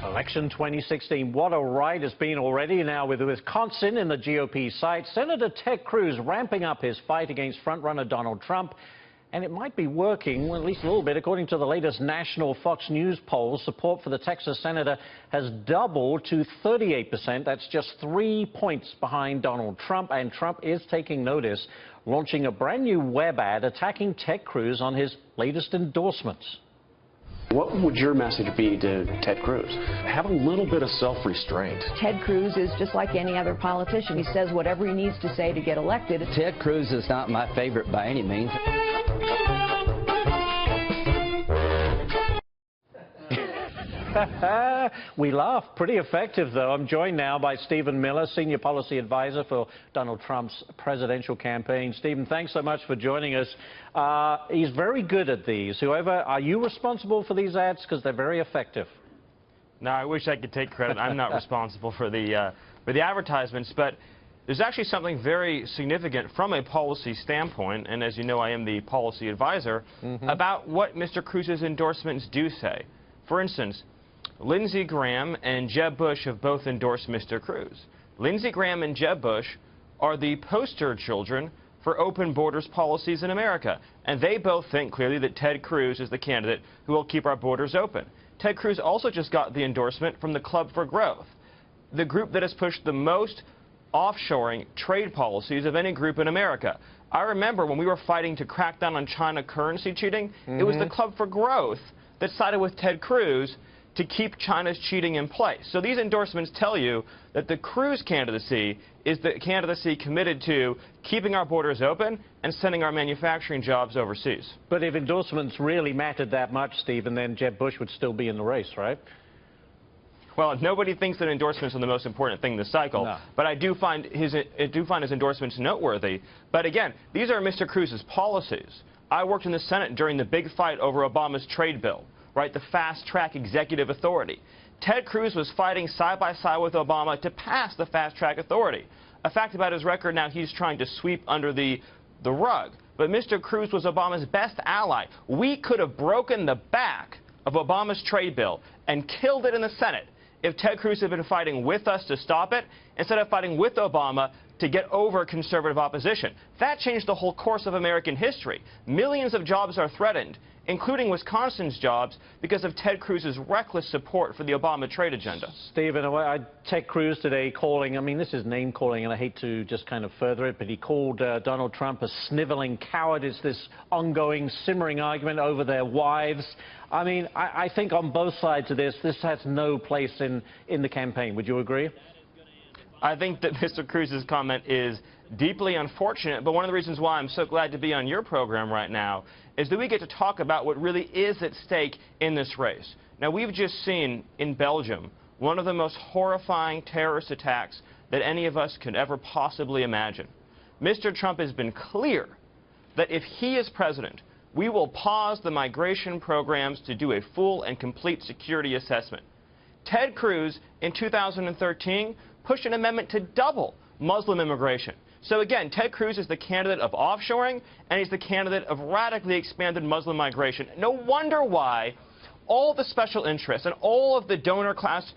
Election 2016, what a ride it's been already. Now with Wisconsin in the GOP sight, Senator Ted Cruz ramping up his fight against frontrunner Donald Trump. And it might be working, well, at least a little bit. According to the latest national Fox News poll, support for the Texas senator has doubled to 38%. That's just 3 points behind Donald Trump. And Trump is taking notice, launching a brand new web ad attacking Ted Cruz on his latest endorsements. What would your message be to Ted Cruz? Have a little bit of self-restraint. Ted Cruz is just like any other politician. He says whatever he needs to say to get elected. Ted Cruz is not my favorite by any means. We laugh. Pretty effective, though. I'm joined now by Stephen Miller, Senior Policy Advisor for Donald Trump's presidential campaign. Stephen, thanks so much for joining us. He's very good at these. However, are you responsible for these ads? Because they're very effective. No, I wish I could take credit. I'm not responsible for the advertisements, but there's actually something very significant from a policy standpoint, and as you know, I am the policy advisor, about what Mr. Cruz's endorsements do say. For instance, Lindsey Graham and Jeb Bush have both endorsed Mr. Cruz. Lindsey Graham and Jeb Bush are the poster children for open borders policies in America, and they both think clearly that Ted Cruz is the candidate who will keep our borders open. Ted Cruz also just got the endorsement from the Club for Growth, the group that has pushed the most offshoring trade policies of any group in America. I remember when we were fighting to crack down on China currency cheating, it was the Club for Growth that sided with Ted Cruz to keep China's cheating in place. So these endorsements tell you that the Cruz candidacy is the candidacy committed to keeping our borders open and sending our manufacturing jobs overseas. But if endorsements really mattered that much, Stephen, then Jeb Bush would still be in the race, right? Well, nobody thinks that endorsements are the most important thing this cycle, no. But I do find his endorsements noteworthy. But again, these are Mr. Cruz's policies. I worked in the Senate during the big fight over Obama's trade bill, right, the fast-track executive authority. Ted Cruz was fighting side by side with Obama to pass the fast-track authority. A fact about his record now, he's trying to sweep under the rug. But Mr. Cruz was Obama's best ally. We could have broken the back of Obama's trade bill and killed it in the Senate if Ted Cruz had been fighting with us to stop it instead of fighting with Obama to get over conservative opposition. That changed the whole course of American history. Millions of jobs are threatened, including Wisconsin's jobs, because of Ted Cruz's reckless support for the Obama trade agenda. Stephen, Ted Cruz today calling, I mean, this is name-calling, and I hate to just kind of further it, but he called Donald Trump a sniveling coward. It's this ongoing, simmering argument over their wives. I mean, I think on both sides of this has no place in the campaign. Would you agree? I think that Mr. Cruz's comment is deeply unfortunate, but one of the reasons why I'm so glad to be on your program right now is that we get to talk about what really is at stake in this race. Now, we've just seen in Belgium one of the most horrifying terrorist attacks that any of us could ever possibly imagine. Mr. Trump has been clear that if he is president, we will pause the migration programs to do a full and complete security assessment. Ted Cruz, in 2013, pushed an amendment to double Muslim immigration. So again, Ted Cruz is the candidate of offshoring, and he's the candidate of radically expanded Muslim migration. No wonder why all the special interests and all of the donor class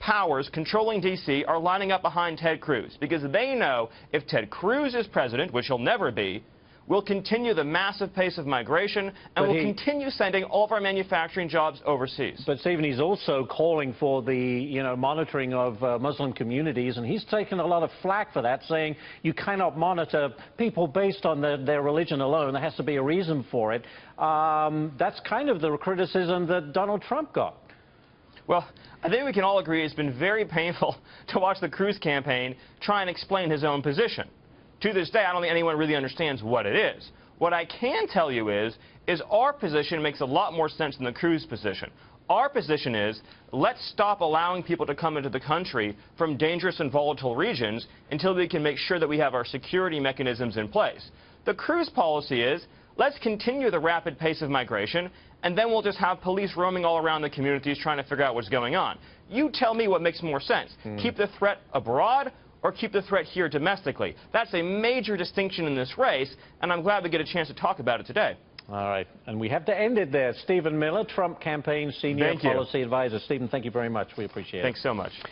powers controlling D.C. are lining up behind Ted Cruz, because they know if Ted Cruz is president, which he'll never be, we'll continue the massive pace of migration, and we'll continue sending all of our manufacturing jobs overseas. But, Stephen, he's also calling for the, monitoring of Muslim communities, and he's taken a lot of flack for that, saying you cannot monitor people based on their religion alone. There has to be a reason for it. That's kind of the criticism that Donald Trump got. Well, I think we can all agree it's been very painful to watch the Cruz campaign try and explain his own position. To this day, I don't think anyone really understands what it is. What I can tell you is our position makes a lot more sense than the Cruz position. Our position is, let's stop allowing people to come into the country from dangerous and volatile regions until we can make sure that we have our security mechanisms in place. The Cruz policy is, let's continue the rapid pace of migration, and then we'll just have police roaming all around the communities trying to figure out what's going on. You tell me what makes more sense. Keep the threat abroad, or keep the threat here domestically. That's a major distinction in this race, and I'm glad we get a chance to talk about it today. All right, and we have to end it there. Stephen Miller, Trump Campaign Senior Thank you. Policy Advisor. Stephen, thank you very much. We appreciate it. Thanks so much.